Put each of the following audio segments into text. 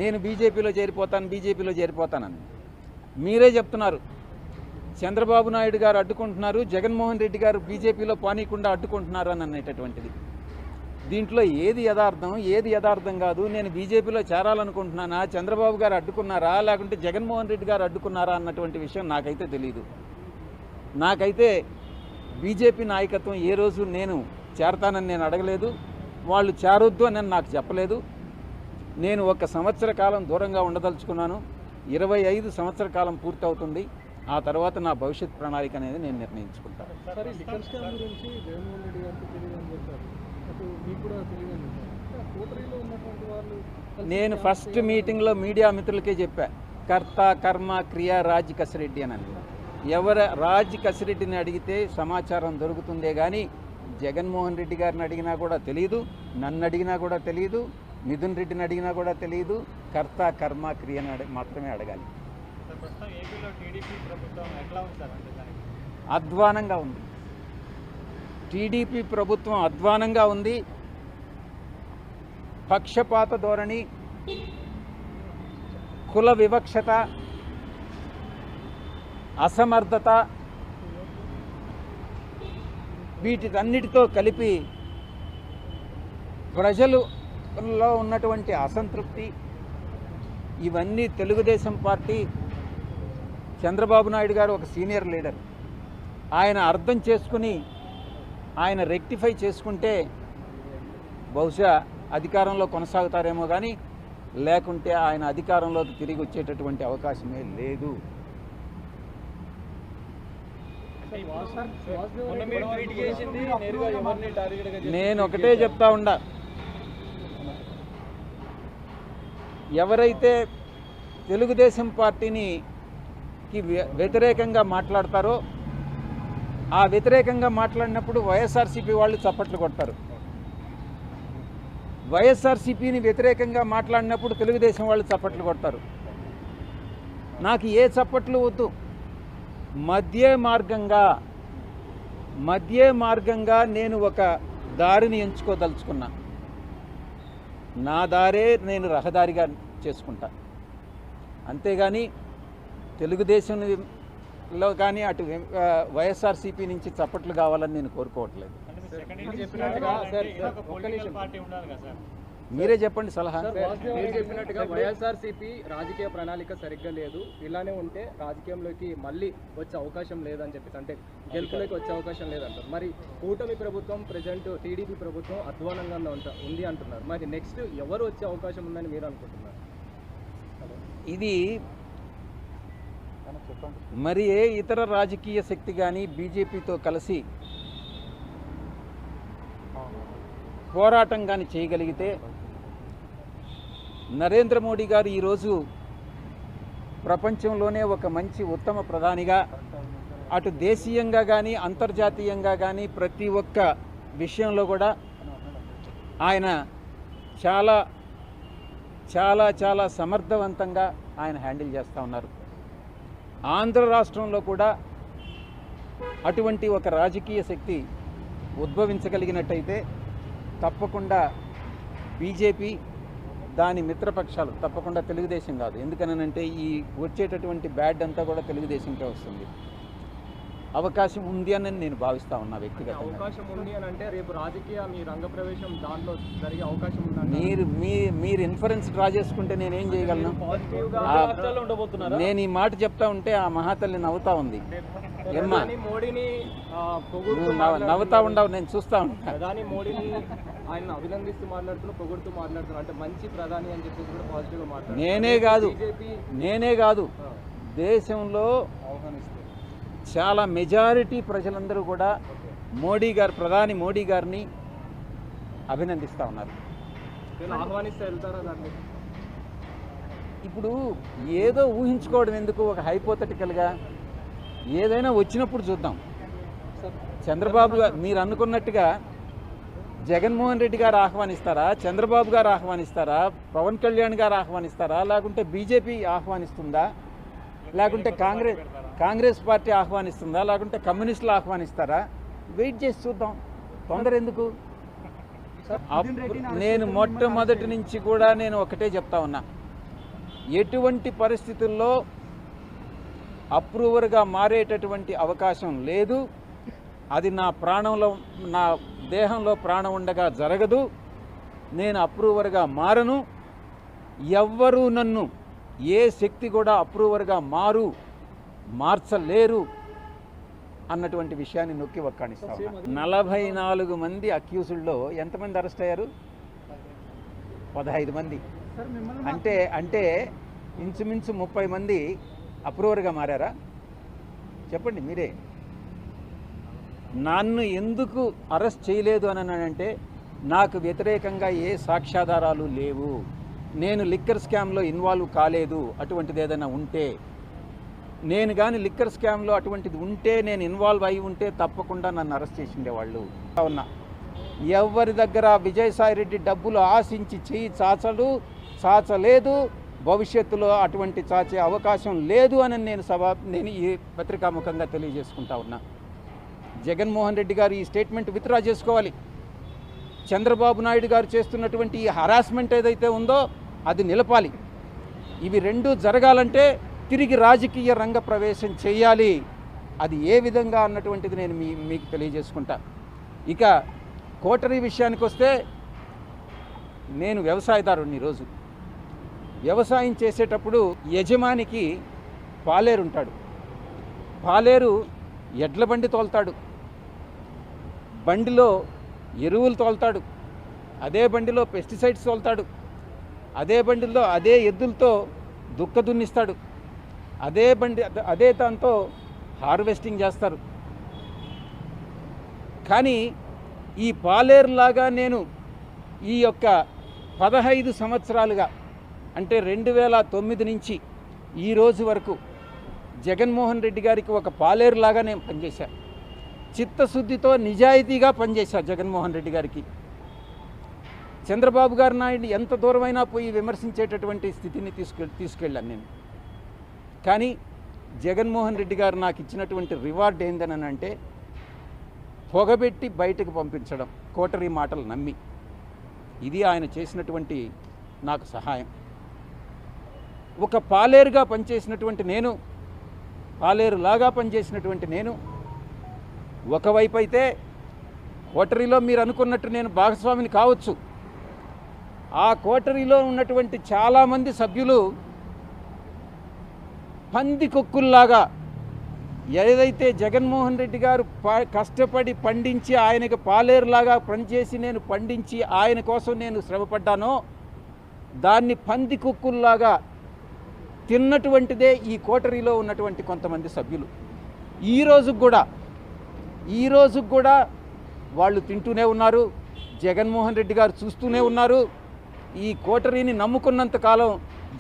నేను బీజేపీలో చేరిపోతానని. మీరే చెప్తున్నారు చంద్రబాబు నాయుడు గారు అడ్డుకుంటున్నారు, జగన్మోహన్ రెడ్డి గారు బీజేపీలో పానీయకుండా అడ్డుకుంటున్నారు అని అనేటటువంటిది. దీంట్లో ఏది యథార్థం కాదు? నేను బీజేపీలో చేరాలనుకుంటున్నానా, చంద్రబాబు గారు అడ్డుకున్నారా, లేకుంటే జగన్మోహన్ రెడ్డి గారు అడ్డుకున్నారా అన్నటువంటి విషయం నాకైతే తెలియదు. నాకైతే బీజేపీ నాయకత్వం ఏ రోజు నేను చేరతానని నేను అడగలేదు, వాళ్ళు చేరొద్దు అని నాకు చెప్పలేదు. నేను 1 సంవత్సర కాలం దూరంగా ఉండదలుచుకున్నాను. 25 సంవత్సర కాలం పూర్తవుతుంది. ఆ తర్వాత నా భవిష్యత్ ప్రణాళిక అనేది నేను నిర్ణయించుకుంటాను. నేను ఫస్ట్ మీటింగ్లో మీడియా మిత్రులకే చెప్పా, కర్త కర్మ క్రియ రాజ్ కసిరెడ్డి అని. రాజ్ కసిరెడ్డిని అడిగితే సమాచారం దొరుకుతుందే కానీ జగన్మోహన్ రెడ్డి గారిని అడిగినా కూడా తెలియదు, నన్ను అడిగినా కూడా తెలియదు, మిథున్ రెడ్డిని అడిగినా కూడా తెలియదు. కర్త కర్మ క్రియని మాత్రమే అడగాలి. అధ్వానంగా ఉంది. టీడీపీ ప్రభుత్వం అధ్వానంగా ఉంది. పక్షపాత ధోరణి, కుల వివక్షత, అసమర్థత, వీటిటన్నిటితో కలిపి ప్రజలలో ఉన్నటువంటి అసంతృప్తి, ఇవన్నీ తెలుగుదేశం పార్టీ, చంద్రబాబు నాయుడు గారు ఒక సీనియర్ లీడర్, ఆయన అర్థం చేసుకుని ఆయన రెక్టిఫై చేసుకుంటే బహుశా అధికారంలో కొనసాగుతారేమో కానీ లేకుంటే ఆయన అధికారంలోకి తిరిగి వచ్చేటటువంటి అవకాశమే లేదు. నేను ఒకటే చెప్తా ఉండా, ఎవరైతే తెలుగుదేశం పార్టీకి వ్యతిరేకంగా మాట్లాడతారో ఆ వ్యతిరేకంగా మాట్లాడినప్పుడు వైఎస్ఆర్సీపీ వాళ్ళు చప్పట్లు కొడతారు. వైఎస్ఆర్సీపీని వ్యతిరేకంగా మాట్లాడినప్పుడు తెలుగుదేశం వాళ్ళు చప్పట్లు కొడతారు. నాకు ఏ చప్పట్లు వద్దు. మధ్య మార్గంగా నేను ఒక దారిని ఎంచుకోదలుచుకున్నా. నా దారే నేను రహదారిగా చేసుకుంటా. అంతేగాని తెలుగుదేశంలో కానీ అటు వైఎస్ఆర్సీపీ నుంచి చప్పట్లు కావాలని నేను కోరుకోవట్లేదు. మీరే చెప్పండి సలహా. మీరు చెప్పినట్టుగా వైఎస్ఆర్సీపీ రాజకీయ ప్రణాళిక సరిగ్గా లేదు, ఇలానే ఉంటే రాజకీయంలోకి మళ్ళీ వచ్చే అవకాశం లేదని చెప్పేసి, అంటే గెలుపులోకి వచ్చే అవకాశం లేదంటారు. మరి కూటమి ప్రభుత్వం ప్రజెంట్ టీడీపీ ప్రభుత్వం అధ్వానంగా ఉంది అంటున్నారు. మరి నెక్స్ట్ ఎవరు వచ్చే అవకాశం ఉందని మీరు అనుకుంటున్నారు? ఇది మరి ఏ ఇతర రాజకీయ శక్తి కానీ బీజేపీతో కలిసి పోరాటం కానీ చేయగలిగితే, నరేంద్ర మోడీ గారు ఈరోజు ప్రపంచంలోనే ఒక మంచి ఉత్తమ ప్రధానిగా, అటు దేశీయంగా కానీ అంతర్జాతీయంగా కానీ ప్రతి ఒక్క విషయంలో కూడా ఆయన చాలా చాలా చాలా సమర్థవంతంగా ఆయన హ్యాండిల్ చేస్తూ ఉన్నారు. ఆంధ్ర రాష్ట్రంలో కూడా అటువంటి ఒక రాజకీయ శక్తి ఉద్భవించగలిగినట్టయితే తప్పకుండా బీజేపీ, దాని మిత్రపక్షాలు, తప్పకుండా తెలుగుదేశం కాదు. ఎందుకనంటే ఈ వచ్చేటటువంటి బ్యాడ్ అంతా కూడా తెలుగుదేశంకే వస్తుంది. అవకాశం ఉంది అని నేను భావిస్తా ఉన్నా వ్యక్తిగతంగా. అవకాశం ఉంది అని అంటే రేపు రాజకీయ మీ రంగ ప్రవేశం దాంట్లో జరిగే అవకాశం ఉంది. మీరు ఇన్ఫరెన్స్ డ్రా చేసుకుంటే నేనేం చేయగలను? నేను ఈ మాట చెప్తా ఉంటే ఆ మహాతల్లి నవ్వుతా ఉంది. ఏమ్మా నవ్వుతా ఉండవు, నేను చూస్తా ఉంటా. ప్రధాని మోడీని ఆయన అభినందిస్తూ మాట్లాడుతున్నా, పొగుడుతూ మాట్లాడుతున్నా, అంటే మంచి ప్రధాని అని చెప్పేసి కూడా పాజిటివ్గా మాట్లాడుతున్నారు. నేనే కాదు దేశంలో చాలా మెజారిటీ ప్రజలందరూ కూడా ప్రధాని మోడీ గారిని అభినందిస్తూ ఉన్నారు. ఆహ్వానిస్తే వెళ్తారా దాన్ని? ఇప్పుడు ఏదో ఊహించుకోవడం ఎందుకు? ఒక హైపోథెటికల్గా ఏదైనా వచ్చినప్పుడు చూద్దాం. చంద్రబాబు గారు మీరు అనుకున్నట్టుగా జగన్మోహన్ రెడ్డి గారు ఆహ్వానిస్తారా, చంద్రబాబు గారు ఆహ్వానిస్తారా, పవన్ కళ్యాణ్ గారు ఆహ్వానిస్తారా, లేకుంటే బీజేపీ ఆహ్వానిస్తుందా, లేకుంటే కాంగ్రెస్ పార్టీ ఆహ్వానిస్తుందా, లేకుంటే కమ్యూనిస్టులు ఆహ్వానిస్తారా? వెయిట్ చేసి చూద్దాం, తొందర ఎందుకు? నేను మొట్టమొదటి నుంచి కూడా నేను ఒకటే చెప్తా ఉన్నా, ఎటువంటి పరిస్థితుల్లో అప్రూవర్గా మారేటటువంటి అవకాశం లేదు. అది నా ప్రాణంలో, నా దేహంలో ప్రాణం ఉండగా జరగదు. నేను అప్రూవర్గా మారను. ఎవ్వరూ నన్ను, ఏ శక్తి కూడా అప్రూవర్గా మార్చలేరు అన్నటువంటి విషయాన్ని నొక్కి వక్కాణిస్తా ఉన్నా. 44 మంది అక్యూజ్డ్లో ఎంతమంది అరెస్ట్ అయ్యారు? 15 మంది. అంటే ఇంచుమించు 30 మంది అప్రూవర్గా మారారా? చెప్పండి మీరే. నన్ను ఎందుకు అరెస్ట్ చేయలేదు అని అంటే నాకు వ్యతిరేకంగా ఏ సాక్ష్యాధారాలు లేవు. నేను లిక్కర్ స్కామ్లో ఇన్వాల్వ్ కాలేదు. అటువంటిది ఏదైనా ఉంటే, నేను కానీ లిక్కర్ స్కామ్లో అటువంటిది ఉంటే, నేను ఇన్వాల్వ్ అయి ఉంటే తప్పకుండా నన్ను అరెస్ట్ చేసి ఉండేవాళ్ళు. ఉన్నా ఎవరి దగ్గర విజయసాయిరెడ్డి డబ్బులు ఆశించి చేయి చాచలేదు. భవిష్యత్తులో అటువంటి చాచే అవకాశం లేదు అని నేను ఈ పత్రికాముఖంగా తెలియజేసుకుంటా ఉన్నా. జగన్మోహన్ రెడ్డి గారు ఈ స్టేట్మెంట్ విత్డ్రా చేసుకోవాలి. చంద్రబాబు నాయుడు గారు చేస్తున్నటువంటి ఈ హరాస్మెంట్ ఏదైతే ఉందో అది నిలపాలి. ఇవి రెండూ జరగాలంటే తిరిగి రాజకీయ రంగ ప్రవేశం చేయాలి. అది ఏ విధంగా అన్నటువంటిది నేను మీకు తెలియజేసుకుంటా. ఇక కోటరీ విషయానికి వస్తే, నేను వ్యవసాయదారుడిని. ఈరోజు వ్యవసాయం చేసేటప్పుడు యజమానికి పాలేరు ఉంటాడు. పాలేరు ఎడ్ల బండి తోలుతాడు, బండిలో ఎరువులు తోలుతాడు, అదే బండిలో పెస్టిసైడ్స్ తోలుతాడు, అదే బండిలో అదే ఎద్దులతో దుక్క దున్నిస్తాడు, అదే దాంతో హార్వెస్టింగ్ చేస్తారు. కానీ ఈ పాలేరులాగా నేను ఈ యొక్క 15 సంవత్సరాలుగా, అంటే 2009 నుంచి ఈ రోజు వరకు జగన్మోహన్ రెడ్డి గారికి ఒక పాలేరులాగా నేను పనిచేశాను. చిత్తశుద్ధితో నిజాయితీగా పనిచేశాను జగన్మోహన్ రెడ్డి గారికి. చంద్రబాబు గారు నాయుడు ఎంత దూరమైనా పోయి విమర్శించేటటువంటి స్థితిని తీసుకెళ్ళాను నేను. కానీ జగన్మోహన్ రెడ్డి గారు నాకు ఇచ్చినటువంటి రివార్డ్ ఏందని అంటే, పొగబెట్టి బయటకు పంపించడం, కోటరీ మాటలు నమ్మి. ఇది ఆయన చేసినటువంటి నాకు సహాయం. ఒక పాలేరుగా పనిచేసినటువంటి నేను, పాలేరులాగా పనిచేసినటువంటి నేను, ఒకవైపు అయితే కోటరీలో మీరు అనుకున్నట్టు నేను భాగస్వామిని కావచ్చు. ఆ కోటరీలో ఉన్నటువంటి చాలామంది సభ్యులు పందికొక్కుల్లాగా ఏదైతే జగన్మోహన్ రెడ్డి గారు కష్టపడి పండించి, ఆయనకు పాలేరులాగా పనిచేసి నేను పండించి ఆయన కోసం నేను శ్రమపడ్డానో, దాన్ని పందికొక్కుల్లాగా తిన్నటువంటిదే ఈ కోటరీలో ఉన్నటువంటి కొంతమంది సభ్యులు. ఈ రోజు కూడా వాళ్ళు తింటూనే ఉన్నారు. జగన్మోహన్ రెడ్డి గారు చూస్తూనే ఉన్నారు. ఈ కోటరీని నమ్ముకున్నంత కాలం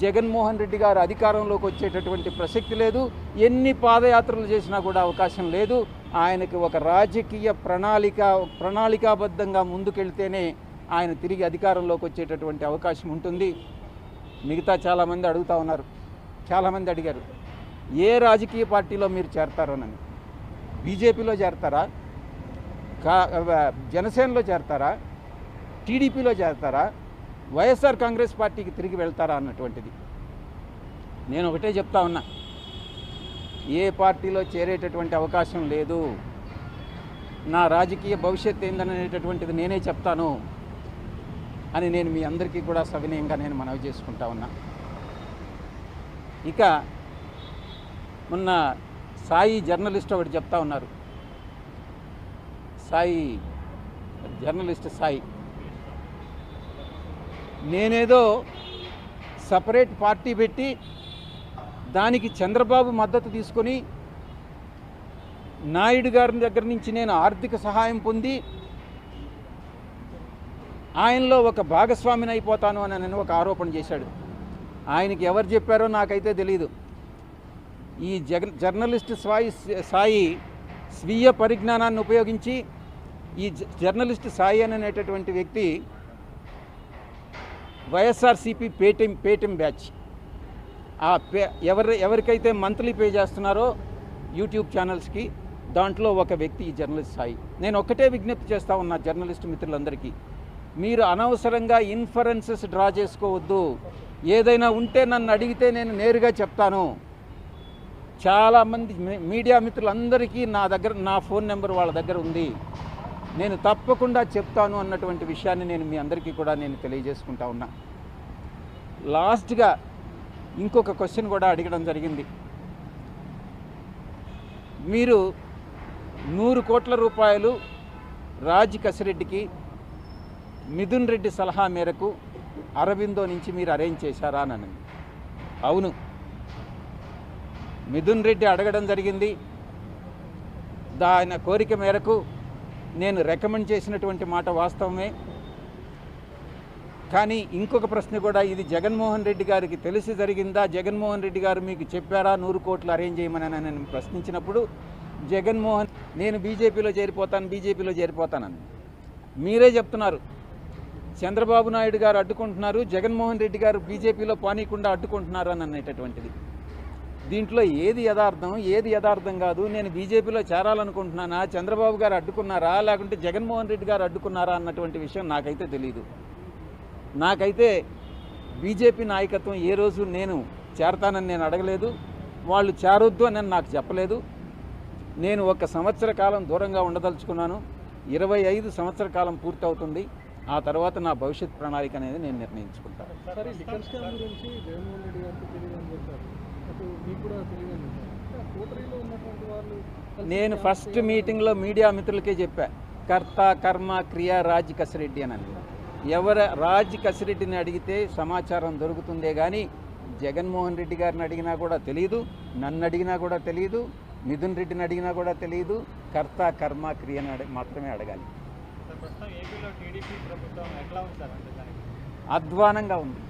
జగన్మోహన్ రెడ్డి గారు అధికారంలోకి వచ్చేటటువంటి ప్రసక్తి లేదు. ఎన్ని పాదయాత్రలు చేసినా కూడా అవకాశం లేదు. ఆయనకి ఒక రాజకీయ ప్రణాళికాబద్ధంగా ముందుకెళ్తేనే ఆయన తిరిగి అధికారంలోకి వచ్చేటటువంటి అవకాశం ఉంటుంది. మిగతా చాలామంది అడుగుతూ ఉన్నారు, చాలామంది అడిగారు, ఏ రాజకీయ పార్టీలో మీరు చేరతారోనని. బీజేపీలో చేరతారా, జనసేనలో చేరతారా, టీడీపీలో చేరతారా, వైఎస్ఆర్ కాంగ్రెస్ పార్టీకి తిరిగి వెళ్తారా అన్నటువంటిది. నేను ఒకటే చెప్తా ఉన్నా, ఏ పార్టీలో చేరేటటువంటి అవకాశం లేదు. నా రాజకీయ భవిష్యత్తు ఏందనేటటువంటిది నేనే చెప్తాను అని నేను మీ అందరికీ కూడా సవినయంగా నేను మనవి చేసుకుంటా ఉన్నా. ఇక మొన్న సాయి జర్నలిస్ట్ ఒకటి చెప్తా ఉన్నారు. జర్నలిస్ట్ సాయి, నేనేదో సపరేట్ పార్టీ పెట్టి దానికి చంద్రబాబు మద్దతు తీసుకొని నాయుడు గారి దగ్గర నుంచి నేను ఆర్థిక సహాయం పొంది ఆయనలో ఒక భాగస్వామిని అయిపోతాను అని ఒక ఆరోపణ చేశాడు. ఆయనకి ఎవరు చెప్పారో నాకైతే తెలియదు. ఈ జర్నలిస్ట్ సాయి స్వీయ పరిజ్ఞానాన్ని ఉపయోగించి, ఈ జర్నలిస్ట్ సాయి అనేటటువంటి వ్యక్తి వైఎస్ఆర్సీపీ పేటిఎం బ్యాచ్, ఎవరికైతే మంత్లీ పే చేస్తున్నారో యూట్యూబ్ ఛానల్స్కి, దాంట్లో ఒక వ్యక్తి ఈ జర్నలిస్ట్ సాయి. నేను ఒక్కటే విజ్ఞప్తి చేస్తా ఉన్నా జర్నలిస్ట్ మిత్రులందరికీ, మీరు అనవసరంగా ఇన్ఫరెన్సెస్ డ్రా చేసుకోవద్దు. ఏదైనా ఉంటే నన్ను అడిగితే నేను నేరుగా చెప్తాను. చాలామంది మీడియా మిత్రులందరికీ నా ఫోన్ నెంబర్ వాళ్ళ దగ్గర ఉంది, నేను తప్పకుండా చెప్తాను అన్నటువంటి విషయాన్ని నేను మీ అందరికీ కూడా నేను తెలియజేసుకుంటా ఉన్నా. లాస్ట్గా ఇంకొక క్వశ్చన్ కూడా అడగడం జరిగింది. మీరు 100 కోట్ల రూపాయలు రాజ్ కసిరెడ్డికి మిథున్ రెడ్డి సలహా మేరకు అరబిందో నుంచి మీరు అరేంజ్ చేశారా అని. అవును, మిథున్ రెడ్డి అడగడం జరిగింది. ఆయన కోరిక మేరకు నేను రికమెండ్ చేసినటువంటి మాట వాస్తవమే. కానీ ఇంకొక ప్రశ్న కూడా, ఇది జగన్మోహన్ రెడ్డి గారికి తెలిసి జరిగిందా, జగన్మోహన్ రెడ్డి గారు మీకు చెప్పారా 100 కోట్లు అరేంజ్ చేయమని నేను ప్రశ్నించినప్పుడు, నేను బీజేపీలో చేరిపోతానని మీరే చెప్తున్నారు. చంద్రబాబు నాయుడు గారు అడ్డుకుంటున్నారు, జగన్మోహన్ రెడ్డి గారు బీజేపీలో పానీయకుండా అడ్డుకుంటున్నారు అని అనేటటువంటిది. దీంట్లో ఏది యథార్థం కాదు? నేను బీజేపీలో చేరాలనుకుంటున్నానా, చంద్రబాబు గారు అడ్డుకున్నారా, లేకుంటే జగన్మోహన్ రెడ్డి గారు అడ్డుకున్నారా అన్నటువంటి విషయం నాకైతే తెలియదు. నాకైతే బీజేపీ నాయకత్వం ఏ రోజు నేను చేరతానని నేను అడగలేదు, వాళ్ళు చేరొద్దు అని నాకు చెప్పలేదు. నేను 1 సంవత్సర కాలం దూరంగా ఉండదలుచుకున్నాను. 25 సంవత్సర కాలం పూర్తవుతుంది. ఆ తర్వాత నా భవిష్యత్ ప్రణాళిక అనేది నేను నిర్ణయించుకుంటాను. నేను ఫస్ట్ మీటింగ్లో మీడియా మిత్రులకే చెప్పా, కర్త కర్మ క్రియ రాజ్ కసిరెడ్డి అని. రాజ్ కసిరెడ్డిని అడిగితే సమాచారం దొరుకుతుందే కానీ జగన్మోహన్ రెడ్డి గారిని అడిగినా కూడా తెలియదు, నన్ను అడిగినా కూడా తెలియదు, మిథున్ రెడ్డిని అడిగినా కూడా తెలియదు. కర్త కర్మ క్రియని మాత్రమే అడగాలి. అధ్వానంగా ఉంది.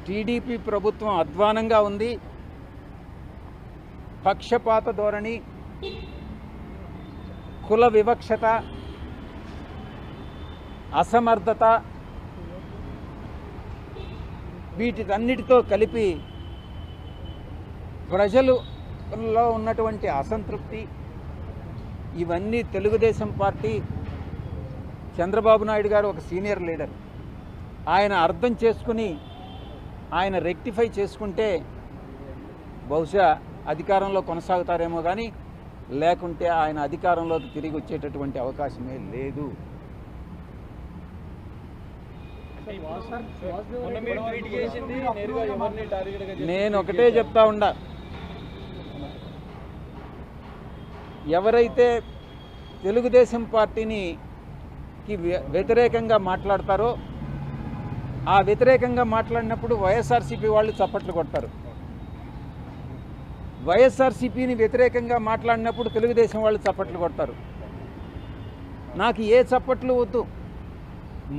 టీడీపీ ప్రభుత్వం అధ్వానంగా ఉంది. పక్షపాత ధోరణి, కుల వివక్షత, అసమర్థత, వీటిటన్నిటితో కలిపి ప్రజలలో ఉన్నటువంటి అసంతృప్తి, ఇవన్నీ తెలుగుదేశం పార్టీ, చంద్రబాబు నాయుడు గారు ఒక సీనియర్ లీడర్, ఆయన అర్థం చేసుకుని ఆయన రెక్టిఫై చేసుకుంటే బహుశా అధికారంలో కొనసాగుతారేమో కానీ, లేకుంటే ఆయన అధికారంలోకి తిరిగి వచ్చేటటువంటి అవకాశమే లేదు. నేను ఒకటే చెప్తా ఉండా, ఎవరైతే తెలుగుదేశం పార్టీని వ్యతిరేకంగా మాట్లాడతారో, ఆ వ్యతిరేకంగా మాట్లాడినప్పుడు వైఎస్ఆర్సీపీ వాళ్ళు చప్పట్లు కొడతారు. వైఎస్ఆర్సీపీని వ్యతిరేకంగా మాట్లాడినప్పుడు తెలుగుదేశం వాళ్ళు చప్పట్లు కొడతారు. నాకు ఏ చప్పట్లు వద్దు.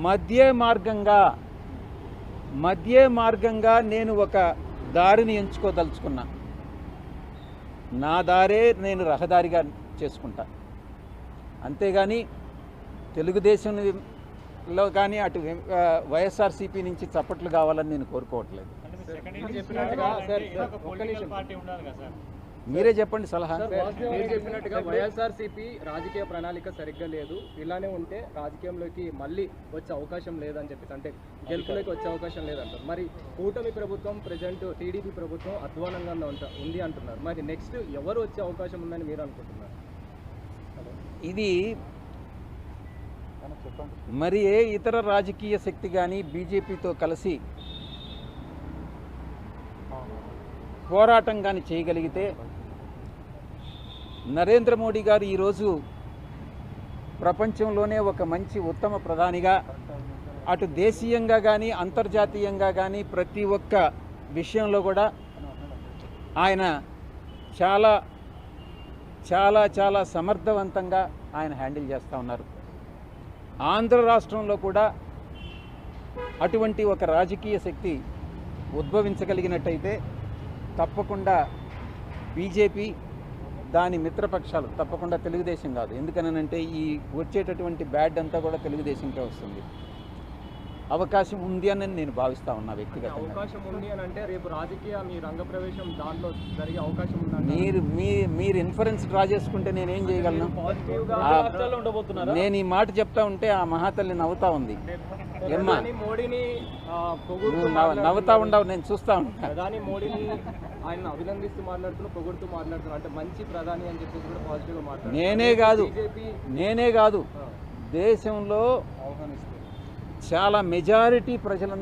మధ్య మార్గంగా నేను ఒక దారిని ఎంచుకోదలుచుకున్నా. నా దారే నేను రహదారిగా చేసుకుంటా. అంతేగాని తెలుగుదేశంలో కానీ అటు వైఎస్ఆర్సీపీ నుంచి చప్పట్లు కావాలని నేను కోరుకోవట్లేదు. మీరే చెప్పండి సలహా. మీరు చెప్పినట్టుగా వైఎస్ఆర్సీపీ రాజకీయ ప్రణాళిక సరిగ్గా లేదు, ఇలానే ఉంటే రాజకీయంలోకి మళ్ళీ వచ్చే అవకాశం లేదని చెప్పేసి, అంటే గెలుపులోకి వచ్చే అవకాశం లేదంటారు. మరి కూటమి ప్రభుత్వం, ప్రజెంట్ టీడీపీ ప్రభుత్వం అధ్వానంగా ఉంది అంటున్నారు. మరి నెక్స్ట్ ఎవరు వచ్చే అవకాశం ఉందని మీరు అనుకుంటున్నారు? ఇది మరి ఏ ఇతర రాజకీయ శక్తి కానీ బీజేపీతో కలిసి పోరాటం కానీ చేయగలిగితే, నరేంద్ర మోడీ గారు ఈరోజు ప్రపంచంలోనే ఒక మంచి ఉత్తమ ప్రధానిగా, అటు దేశీయంగా కానీ అంతర్జాతీయంగా కానీ ప్రతి ఒక్క విషయంలో కూడా ఆయన చాలా చాలా చాలా సమర్థవంతంగా ఆయన హ్యాండిల్ చేస్తూ ఉన్నారు. ఆంధ్ర రాష్ట్రంలో కూడా అటువంటి ఒక రాజకీయ శక్తి ఉద్భవించగలిగినట్టయితే తప్పకుండా బీజేపీ, దాని మిత్రపక్షాలు, తప్పకుండా తెలుగుదేశం కాదు. ఎందుకనంటే ఈ వచ్చేటటువంటి బ్యాడ్ అంతా కూడా తెలుగుదేశంకే వస్తుంది. అవకాశం ఉంది అని నేను భావిస్తా ఉన్నా వ్యక్తిగతంగా. అవకాశం ఉంది అని అంటే రేపు రాజకీయ మీ రంగ ప్రవేశం దాంట్లో జరిగే అవకాశం ఉందండి. మీరు ఇన్ఫరెన్స్ డ్రా చేసుకుంటే నేనేం చేయగలను? నేను ఈ మాట చెప్తా ఉంటే ఆ మహాతల్లి నవ్వుతా ఉంది. ఏమ్మా మోడీని నవ్వుతా ఉండవు, నేను చూస్తా ఉంటా. ప్రధాని మోడీని ఆయన అభినందిస్తూ మాట్లాడుతున్నా, పొగుడుతూ మాట్లాడుతున్నా, అంటే మంచి ప్రధాని అని చెప్పేసి కూడా పాజిటివ్గా మాట్లాడుతున్నారు. నేనే కాదు దేశంలో చాలా మెజారిటీ ప్రజలందరూ